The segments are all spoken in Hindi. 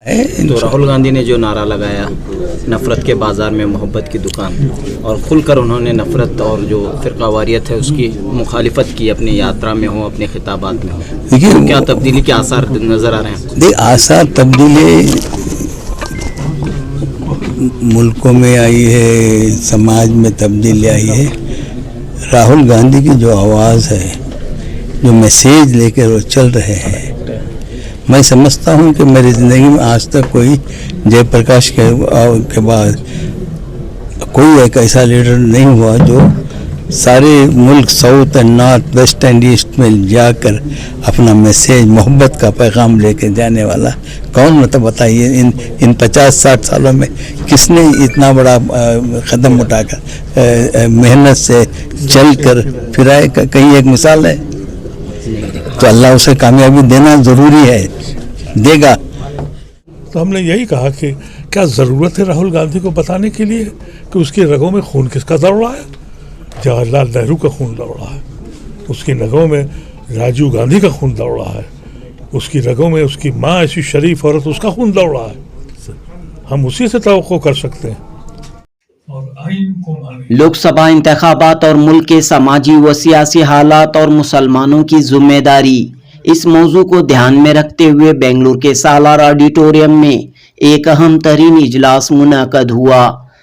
तो राहुल गांधी ने जो नारा लगाया, नफ़रत के बाज़ार में मोहब्बत की दुकान, और खुलकर उन्होंने नफ़रत और जो फ़िरक़ावारियत है उसकी मुखालिफत की, अपनी यात्रा में हो, अपने खिताबात में हो। देखिए, तो क्या तब्दीली के आसार नज़र आ रहे हैं? देख, आसार तब्दीली मुल्कों में आई है, समाज में तब्दीली आई है। राहुल गांधी की जो आवाज़ है, जो मैसेज लेकर वो चल रहे हैं, मैं समझता हूँ कि मेरी ज़िंदगी में आज तक कोई जयप्रकाश के बाद कोई एक ऐसा लीडर नहीं हुआ जो सारे मुल्क south and north, west and east में जाकर अपना मैसेज, मोहब्बत का पैगाम लेकर जाने वाला कौन, मतलब बताइए, इन 50-60 सालों में किसने इतना बड़ा कदम उठाकर मेहनत से चल कर फिराए? कहीं एक मिसाल है? तो अल्लाह उसे कामयाबी देना ज़रूरी है, देगा। तो हमने यही कहा कि क्या ज़रूरत है राहुल गांधी को बताने के लिए कि उसकी रगों में खून किसका दौड़ रहा है? जवाहरलाल नेहरू का खून दौड़ रहा है, उसकी रगों में राजीव गांधी का खून दौड़ रहा है, उसकी रगों में उसकी माँ ऐसी शरीफ औरत, उसका खून दौड़ रहा है। हम उसी से तवक्को कर सकते हैं। लोकसभा इंतखाबात और मुल्क के समाजी व सियासी हालात और मुसलमानों की जिम्मेदारी, इस मौजू को ध्यान में रखते हुए बेंगलुरु के सालार ऑडिटोरियम में एक अहम तरीन इजलास मुनअक़द हुआ।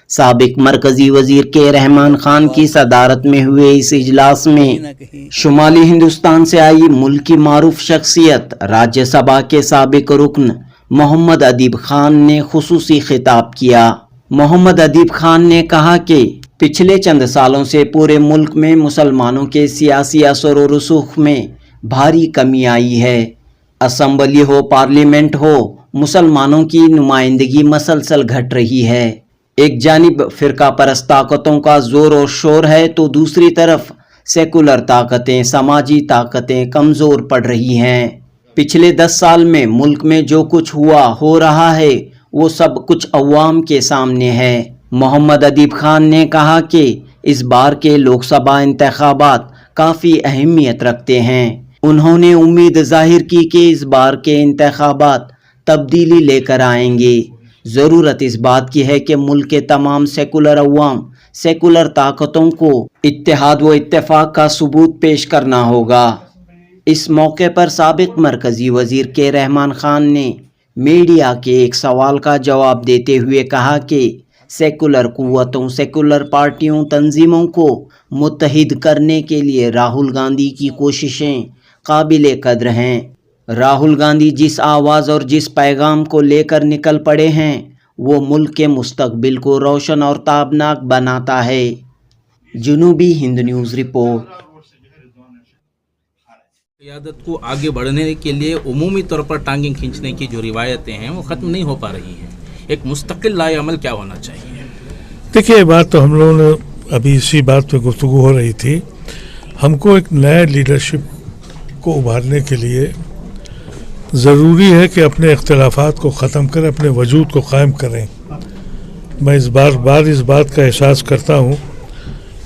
साबिक मरकजी वजीर के रहमान खान की सदारत में हुए इस इजलास में शुमाली हिंदुस्तान से आई मुल्क की मारूफ शख्सियत राज्यसभा के साबिक रुकन मोहम्मद अदीब खान ने खुसूसी खिताब किया। मोहम्मद अदीब खान ने कहा कि पिछले चंद सालों से पूरे मुल्क में मुसलमानों के सियासी असर और रसूख में भारी कमी आई है। असम्बली हो, पार्लियामेंट हो, मुसलमानों की नुमाइंदगी मसलसल घट रही है। एक जानिब फ़िरका परस्त ताकतों का जोर और शोर है, तो दूसरी तरफ सेकुलर ताकतें, समाजी ताकतें कमज़ोर पड़ रही हैं। पिछले 10 साल में मुल्क में जो कुछ हुआ, हो रहा है, वो सब कुछ अवाम के सामने है। मोहम्मद अदीब खान ने कहा कि इस बार के लोकसभा इंतखाबात काफ़ी अहमियत रखते हैं। उन्होंने उम्मीद जाहिर की कि इस बार के इंतखाबात तब्दीली लेकर आएंगे। ज़रूरत इस बात की है कि मुल्क के तमाम सेकुलर अवाम, सेकुलर ताकतों को इत्तेहाद व इत्तेफाक का सबूत पेश करना होगा। इस मौके पर साबिक मरकजी वजीर के रहमान खान ने मीडिया के एक सवाल का जवाब देते हुए कहा कि सेकुलर कुव्वतों, सेकुलर पार्टियों, तंजीमों को मुत्तहिद करने के लिए राहुल गांधी की कोशिशें काबिले कद्र हैं। राहुल गांधी जिस आवाज़ और जिस पैगाम को लेकर निकल पड़े हैं, वो मुल्क के मुस्तकबिल को रोशन और ताबनाक बनाता है। जुनूबी हिंद न्यूज़ रिपोर्ट। क़यादत को आगे बढ़ने के लिए उमूमी तौर पर टांगें खींचने की जो रिवायतें हैं वो ख़त्म नहीं हो पा रही हैं। एक मुस्तकिल लाएअमल क्या होना चाहिए? देखिए, ये बात तो हम लोगों ने अभी इसी बात पे गुफ्तगू हो रही थी। हमको एक नया लीडरशिप को उभारने के लिए ज़रूरी है कि अपने इख्तिलाफ़ात को ख़त्म करें, अपने वजूद को कायम करें। मैं इस बार इस बात का एहसास करता हूँ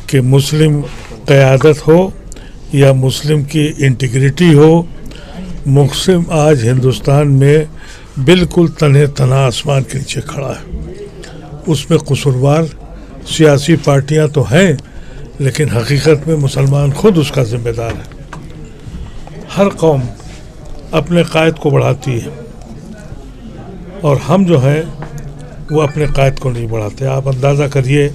कि मुस्लिम क़यादत हो या मुस्लिम की इंटीग्रिटी हो, मुस्लिम आज हिंदुस्तान में बिल्कुल तन्हे तना आसमान के नीचे खड़ा है। उसमें कसूरवार सियासी पार्टियां तो हैं, लेकिन हकीकत में मुसलमान खुद उसका ज़िम्मेदार है। हर कौम अपने कायद को बढ़ाती है और हम जो हैं वो अपने कायद को नहीं बढ़ाते। आप अंदाज़ा करिए,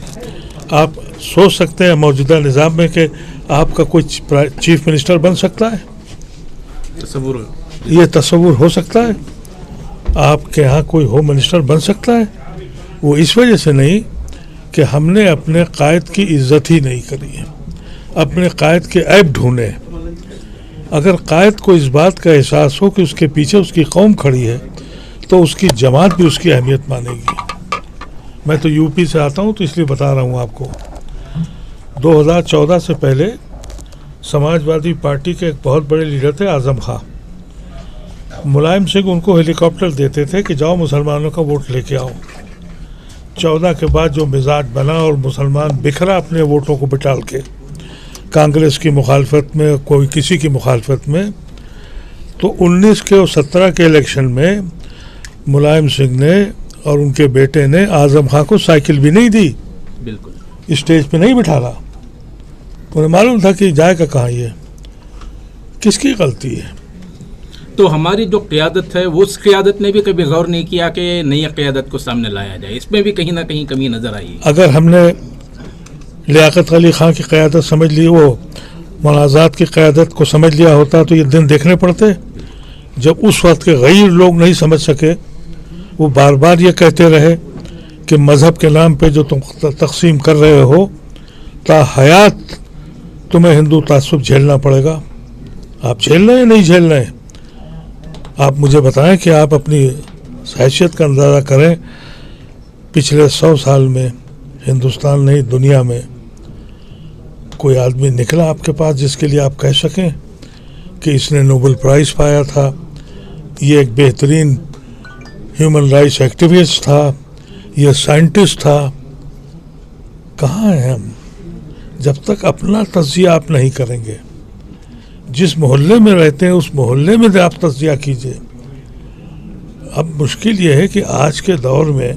आप सोच सकते हैं मौजूदा निज़ाम में कि आपका कोई चीफ मिनिस्टर बन सकता है? ये तस्वुर हो सकता है? आपके यहाँ कोई होम मिनिस्टर बन सकता है? वो इस वजह से नहीं कि हमने अपने कायद की इज्जत ही नहीं करी है, अपने कायद के ऐब ढूंढे। अगर कायद को इस बात का एहसास हो कि उसके पीछे उसकी कौम खड़ी है, तो उसकी जमात भी उसकी अहमियत मानेगी। मैं तो यूपी से आता हूँ, तो इसलिए बता रहा हूँ आपको। 2014 से पहले समाजवादी पार्टी के एक बहुत बड़े लीडर थे आज़म खां। मुलायम सिंह उनको हेलीकॉप्टर देते थे कि जाओ मुसलमानों का वोट लेके आओ। 14 के बाद जो मिजाज बना और मुसलमान बिखरा अपने वोटों को बिटाल के, कांग्रेस की मुखालफत में, कोई किसी की मुखालफत में, तो 19 के और 17 के इलेक्शन में मुलायम सिंह ने और उनके बेटे ने आजम खां को साइकिल भी नहीं दी, बिल्कुल स्टेज पे नहीं बिठाला। उन्हें मालूम था कि जाएगा कहाँ ये, किसकी गलती है? तो हमारी जो क़यादत है वो उस क़यादत ने भी कभी गौर नहीं किया कि नई क़यादत को सामने लाया जाए, इसमें भी कहीं ना कहीं कमी नज़र आई। अगर हमने लियाकत अली खां की क़यादत समझ ली, वो मौलाना आज़ाद की क़यादत को समझ लिया होता तो ये दिन देखने पड़ते। जब उस वक्त के गैर लोग नहीं समझ सके, वो बार बार ये कहते रहे कि मज़हब के नाम पे जो तुम तकसीम कर रहे हो, ता हयात तुम्हें हिंदू तासुब झेलना पड़ेगा। आप झेल रहे हैं नहीं झेल रहे हैं? आप मुझे बताएं कि आप अपनी हैसियत का अंदाज़ा करें। पिछले 100 साल में हिंदुस्तान नहीं दुनिया में कोई आदमी निकला आपके पास जिसके लिए आप कह सकें कि इसने नोबेल प्राइज़ पाया था, ये एक बेहतरीन ह्यूमन राइट्स एक्टिविस्ट था, ये साइंटिस्ट था? कहाँ हैं हम? जब तक अपना तज़किया आप नहीं करेंगे, जिस मोहल्ले में रहते हैं उस मोहल्ले में आप तज़किया कीजिए। अब मुश्किल ये है कि आज के दौर में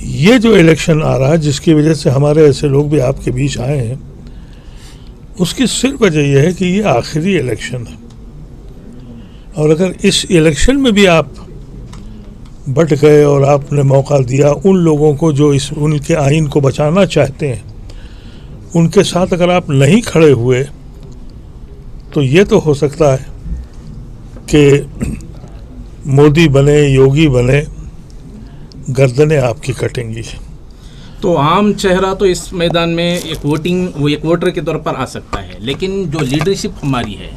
ये जो इलेक्शन आ रहा है, जिसकी वजह से हमारे ऐसे लोग भी आपके बीच आए हैं, उसकी सिर्फ वजह यह है कि ये आखिरी इलेक्शन है। और अगर इस इलेक्शन में भी आप बट गए और आपने मौका दिया उन लोगों को जो इस उनके आइन को बचाना चाहते हैं, उनके साथ अगर आप नहीं खड़े हुए, तो ये तो हो सकता है कि मोदी बने, योगी बने, गर्दनें आपकी कटेंगी। तो आम चेहरा तो इस मैदान में एक वोटर के तौर पर आ सकता है, लेकिन जो लीडरशिप हमारी है,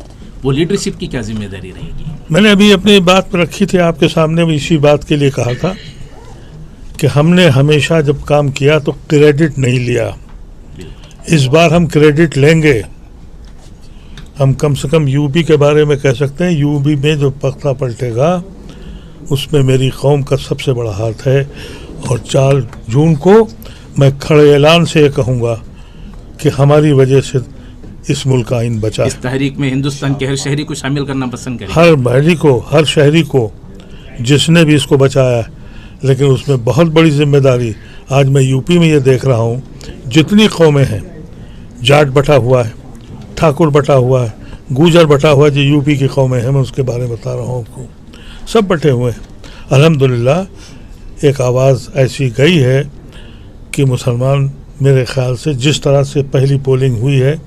वो लीडरशिप की क्या जिम्मेदारी रहेगी? मैंने अभी अपनी बात पर रखी थी आपके सामने, भी इसी बात के लिए कहा था कि हमने हमेशा जब काम किया तो क्रेडिट नहीं लिया। इस बार हम क्रेडिट लेंगे। हम कम से कम यूपी के बारे में कह सकते हैं, यूपी में जो पख्ता पलटेगा उसमें मेरी कौम का सबसे बड़ा हाथ है। और 4 जून को मैं खड़े ऐलान से ये कहूँगा कि हमारी वजह से इस मुल्क का आइन बचा। इस तहरीक में हिंदुस्तान के हर शहरी को शामिल करना पसंद करें, हर शहरी को जिसने भी इसको बचाया है। लेकिन उसमें बहुत बड़ी जिम्मेदारी, आज मैं यूपी में ये देख रहा हूँ, जितनी कौमें हैं, जाट बटा हुआ है, ठाकुर बटा हुआ है, गुजर बटा हुआ है, जो यूपी की कौमें हैं, मैं उसके बारे में बता रहा हूँ आपको, सब बटे हुए हैं। अल्हम्दुलिल्लाह एक आवाज़ ऐसी गई है कि मुसलमान, मेरे ख़्याल से जिस तरह से पहली पोलिंग हुई है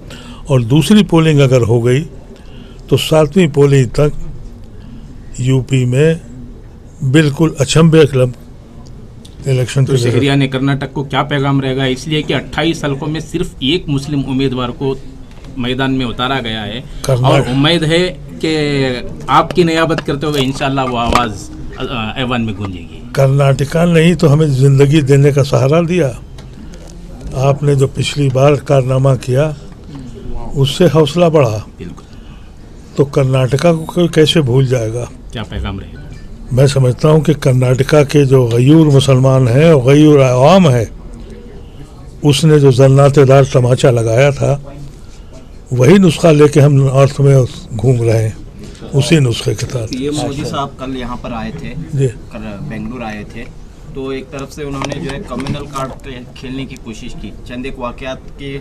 और दूसरी पोलिंग अगर हो गई तो 7वीं पोलिंग तक यूपी में बिल्कुल अचंभे क्लब इलेक्शन। तो शहरिया ने कर्नाटक को क्या पैगाम रहेगा? इसलिए कि 28 हल्कों में सिर्फ एक मुस्लिम उम्मीदवार को मैदान में उतारा गया है और उम्मीद है कि आपकी नियाबत करते हुए इंशाल्लाह वो आवाज़ ऐवान में गूंजेगी। कर्नाटका नहीं तो हमें ज़िंदगी देने का सहारा दिया। आपने जो पिछली बार कारनामा किया उससे हौसला बढ़ा, बिल्कुल। तो कर्नाटका को कोई कैसे भूल जाएगा? क्या पैगाम रहेगा? मैं समझता हूँ कि कर्नाटका के जो गयूर मुसलमान हैं और गयूर आवाम है, उसने जो जन्नातेदार तमाचा लगाया था, वही नुस्खा लेके हम नॉर्थ में घूम रहे हैं, उसी नुस्खे के तहत। ये मोदी साहब कल यहाँ पर आए थे, जी, कल बेंगलुरु आए थे, तो एक तरफ से उन्होंने जो है कम्युनल कार्ड खेलने की कोशिश की, चंद एक वाक़यात के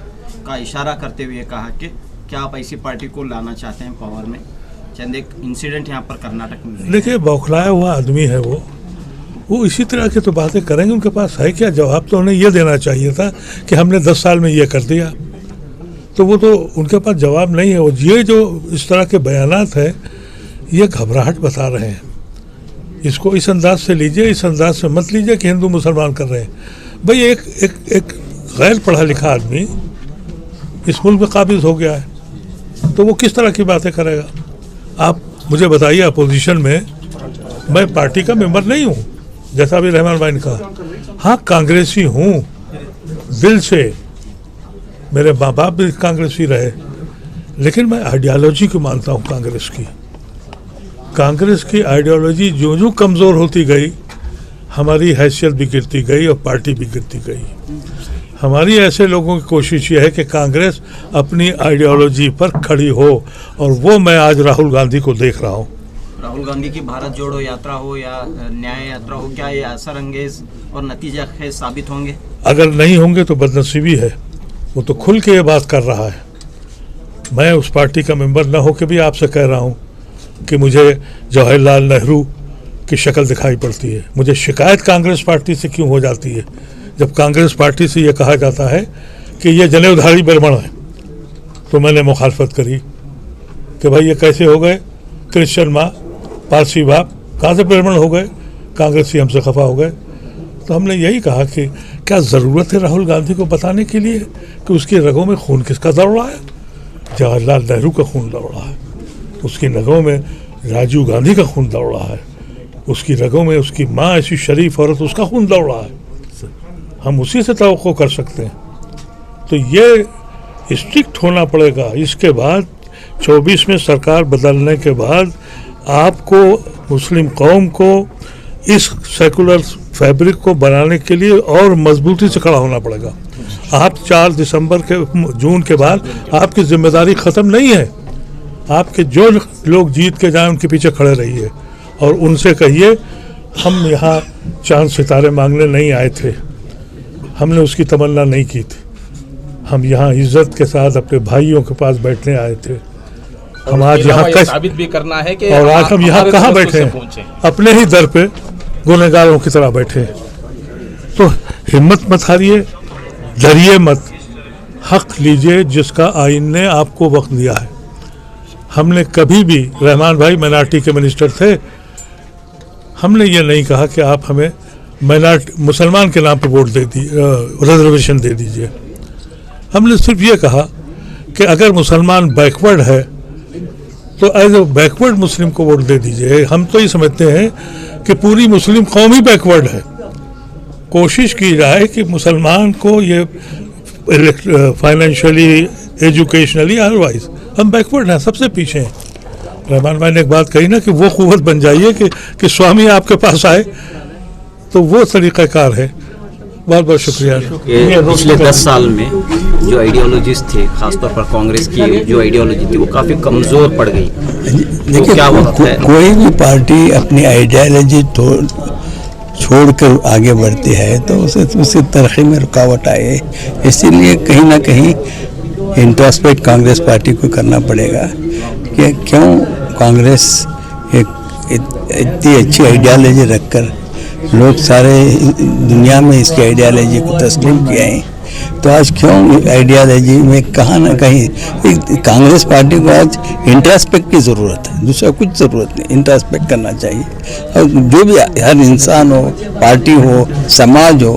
का इशारा करते हुए कहा कि क्या आप ऐसी पार्टी को लाना चाहते हैं पावर में। चंद एक इंसिडेंट यहाँ पर कर्नाटक में। देखिए, बौखलाया हुआ आदमी है वो इसी तरह की तो बातें करेंगे। उनके पास है क्या जवाब? तो उन्हें ये देना चाहिए था कि हमने 10 साल में ये कर दिया, तो वो तो उनके पास जवाब नहीं है। वो ये जो इस तरह के बयानात है, ये घबराहट बता रहे हैं। इसको इस अंदाज से लीजिए, इस अंदाज से मत लीजिए कि हिंदू मुसलमान कर रहे हैं। भाई एक गैर पढ़ा लिखा आदमी इस मुल्क में काबिज हो गया है, तो वो किस तरह की बातें करेगा? आप मुझे बताइए, अपोजिशन में मैं पार्टी का मेंबर नहीं हूँ, जैसा भी रहमान भाई ने कहा। हाँ, कांग्रेसी हूँ दिल से, मेरे माँ बाप भी कांग्रेसी रहे, लेकिन मैं आइडियोलॉजी को मानता हूँ। कांग्रेस की आइडियोलॉजी जो जो कमज़ोर होती गई, हमारी हैसियत भी गिरती गई और पार्टी भी गिरती गई। हमारी ऐसे लोगों की कोशिश ये है कि कांग्रेस अपनी आइडियोलॉजी पर खड़ी हो, और वो मैं आज राहुल गांधी को देख रहा हूँ। राहुल गांधी की भारत जोड़ो यात्रा हो या न्याय यात्रा हो, क्या ये असरअंगेज और नतीजा खेज साबित होंगे? अगर नहीं होंगे तो बदनसीबी है। वो तो खुल के ये बात कर रहा है। मैं उस पार्टी का मेंबर न होकर भी आपसे कह रहा हूँ कि मुझे जवाहरलाल नेहरू की शक्ल दिखाई पड़ती है। मुझे शिकायत कांग्रेस पार्टी से क्यों हो जाती है जब कांग्रेस पार्टी से ये कहा जाता है कि ये जनेऊधारी ब्राह्मण है, तो मैंने मुखालफत करी कि भाई ये कैसे हो गए, क्रिश्चियन माँ पारसी बाप कहाँ से ब्राह्मण हो गए, कांग्रेसी हमसे खफा हो गए। तो हमने यही कहा कि क्या ज़रूरत है राहुल गांधी को बताने के लिए कि उसकी रगों में खून किसका दौड़ रहा है? जवाहरलाल नेहरू का खून दौड़ रहा है, उसकी रगों में राजीव गांधी का खून दौड़ रहा है, उसकी रगों में उसकी माँ ऐसी शरीफ औरत उसका खून दौड़ रहा है। हम उसी से तवक्को कर सकते हैं। तो ये स्ट्रिक्ट होना पड़ेगा। इसके बाद 24 में सरकार बदलने के बाद आपको मुस्लिम कौम को इस सेकुलर फैब्रिक को बनाने के लिए और मजबूती से खड़ा होना पड़ेगा। आप 4 दिसंबर के जून के बाद आपकी जिम्मेदारी ख़त्म नहीं है। आपके जो लोग जीत के जाएं उनके पीछे खड़े रहिए और उनसे कहिए हम यहाँ चांद सितारे मांगने नहीं आए थे, हमने उसकी तमन्ना नहीं की थी, हम यहाँ इज्जत के साथ अपने भाइयों के पास बैठने आए थे। हम आज यहाँ साबित भी करना है कि और आज हम यहाँ कहाँ बैठे हैं? अपने ही दर पे गुनहगारों की तरह बैठे हैं। तो हिम्मत मत हारिए, डरिए मत, हक लीजिए जिसका आइन ने आपको वक्त दिया है। हमने कभी भी, रहमान भाई माइनॉरिटी के मिनिस्टर थे, हमने ये नहीं कहा कि आप हमें माइनॉरिटी मुसलमान के नाम पे वोट दे रिजर्वेशन दे दीजिए। हमने सिर्फ ये कहा कि अगर मुसलमान बैकवर्ड है तो एज ए बैकवर्ड मुस्लिम को वोट दे दीजिए। हम तो ये समझते हैं कि पूरी मुस्लिम कौम ही बैकवर्ड है। कोशिश की जाए कि मुसलमान को ये फाइनेंशियली, एजुकेशनली, अदरवाइज हम बैकवर्ड हैं, सबसे पीछे हैं। रहमान भाई ने एक बात कही ना कि वो कुव्वत बन जाइए कि स्वामी आपके पास आए, तो वो तरीक़ाकार है। बहुत बहुत शुक्रिया। पिछले 10 साल में जो आइडियोलॉजीज थे, खासतौर पर कांग्रेस की जो आइडियोलॉजी थी, वो काफ़ी कमज़ोर पड़ गई। देखिए, क्या वक्त है? कोई भी पार्टी अपनी आइडियोलॉजी छोड़कर आगे बढ़ती है तो उसकी तरक्की में रुकावट आए। इसीलिए कहीं ना कहीं इंट्रोस्पेक्ट कांग्रेस पार्टी को करना पड़ेगा कि क्यों कांग्रेस एक इतनी अच्छी आइडियोलॉजी रखकर लोग सारे दुनिया में इसकी आइडियोलॉजी को तस्लीम किया है, तो आज क्यों आइडियोलॉजी में कहाँ ना कहीं कांग्रेस पार्टी को आज इंट्रोस्पेक्ट की ज़रूरत है, दूसरा कुछ ज़रूरत नहीं। इंट्रोस्पेक्ट करना चाहिए और जो भी हर इंसान हो, पार्टी हो, समाज हो,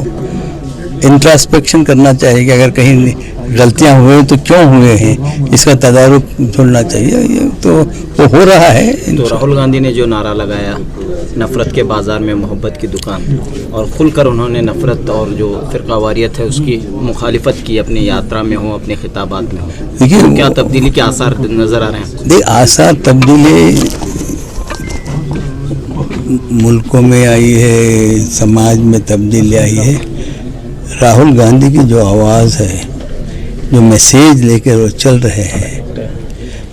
इंट्रोस्पेक्शन करना चाहिए कि अगर कहीं गलतियां हुए तो क्यों हुए हैं, इसका तदारुक ढूंढना चाहिए। ये तो वो हो रहा है। तो राहुल गांधी ने जो नारा लगाया, नफ़रत के बाज़ार में मोहब्बत की दुकान, और खुलकर उन्होंने नफ़रत और जो फ़िरक़ावारियत है उसकी मुखालिफत की, अपनी यात्रा में हो, अपने खिताबात में हो। देखिए, तो क्या तब्दीली के आसार नज़र आ रहे हैं? देख, आसार तब्दीली मुल्कों में आई है, समाज में तब्दीली आई है। राहुल गांधी की जो आवाज़ है, जो मैसेज लेकर वो चल रहे हैं,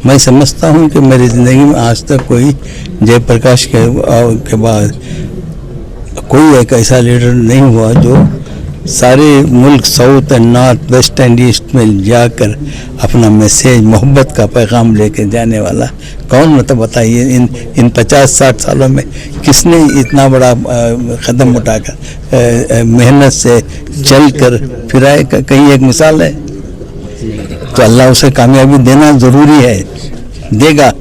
मैं समझता हूँ कि मेरी ज़िंदगी में आज तक कोई जयप्रकाश के बाद कोई एक ऐसा लीडर नहीं हुआ जो सारे मुल्क south and north, west and east में जाकर अपना मैसेज, मोहब्बत का पैगाम लेकर जाने वाला। कौन, मतलब बताइए, इन 50-60 सालों में किसने इतना बड़ा कदम उठाकर मेहनत से चल कर फिर आए? कहीं एक मिसाल है? तो अल्लाह उसे कामयाबी देना ज़रूरी है, देगा।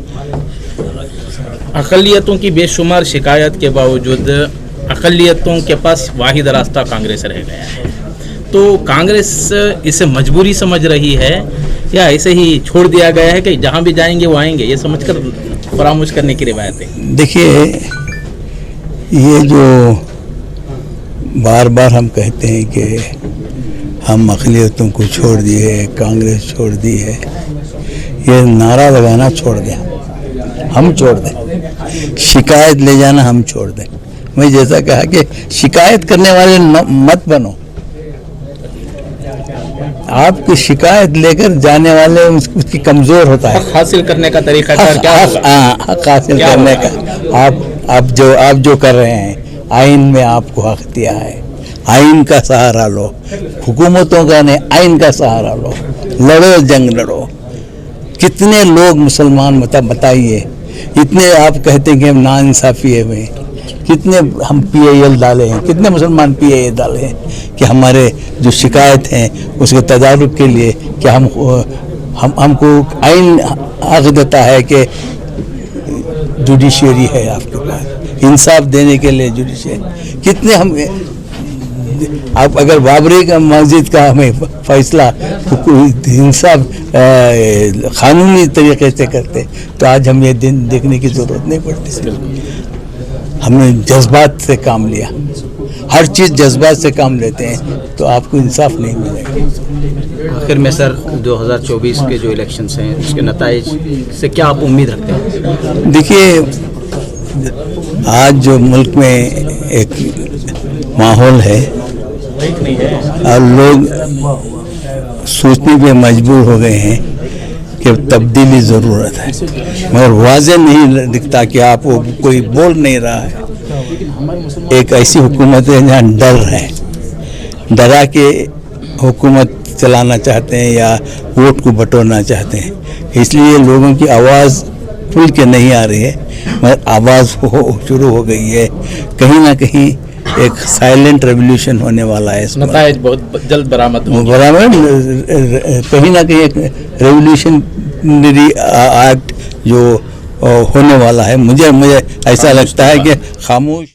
अक़लियतों की बेशुमार शिकायत के बावजूद अक़लियतों के पास वाहिद रास्ता कांग्रेस रह गया है। तो कांग्रेस इसे मजबूरी समझ रही है या ऐसे ही छोड़ दिया गया है कि जहां भी जाएंगे वो आएंगे, ये समझकर फरामोश करने की रिवायत है? देखिए, ये जो बार बार हम कहते हैं कि हम अक़लियतों को छोड़ दिए, कांग्रेस छोड़ दी है, ये नारा लगाना छोड़ दें, हम छोड़ दें, शिकायत ले जाना हम छोड़ दें। मैं जैसा कहा कि शिकायत करने वाले मत बनो, आपकी शिकायत लेकर जाने वाले उसकी कमजोर होता है। हक हासिल करने का तरीका क्या होगा? हक हासिल करने का आप जो कर रहे हैं, आइन में आपको हक दिया है, आइन का सहारा लो, हुकूमतों का नहीं, आइन का सहारा लो, लड़ो, जंग लड़ो। कितने लोग मुसलमान बताइए, इतने आप कहते हैं कि हम नाइंसाफी है में, कितने हम PIL डाले हैं, कितने मुसलमान PIL डाले हैं कि हमारे जो शिकायत हैं उसके तदारुक के लिए कि हमको आइन हक देता है कि जुडिशरी है आपके पास, इंसाफ देने के लिए जुडिशरी। कितने हम आप अगर बाबरी का मस्जिद का हमें फैसला इंसाफ कानूनी तरीके से करते तो आज हम ये दिन देखने की ज़रूरत नहीं पड़ती। हमने जज्बात से काम लिया, हर चीज़ जज्बात से काम लेते हैं तो आपको इंसाफ नहीं मिलेगा। आखिर में सर 2024 के जो इलेक्शंस हैं उसके नताइज से क्या आप उम्मीद रखते हैं? देखिए, आज जो मुल्क में एक माहौल है और लोग सोचने पे मजबूर हो गए हैं कि तब्दीली ज़रूरत है, मगर वाज़ेह नहीं दिखता कि आप वो कोई बोल नहीं रहा है। एक ऐसी हुकूमत है जहाँ डर है, डरा के हुकूमत चलाना चाहते हैं या वोट को बटोरना चाहते हैं, इसलिए लोगों की आवाज़ खुल के नहीं आ रही है, मगर आवाज़ शुरू हो गई है। कहीं ना कहीं एक साइलेंट रेवोल्यूशन होने वाला है। नताइज बहुत जल्द बरामद कहीं ना कहीं एक रेवोल्यूशनरी एक्ट जो होने वाला है। मुझे ऐसा लगता है कि खामोश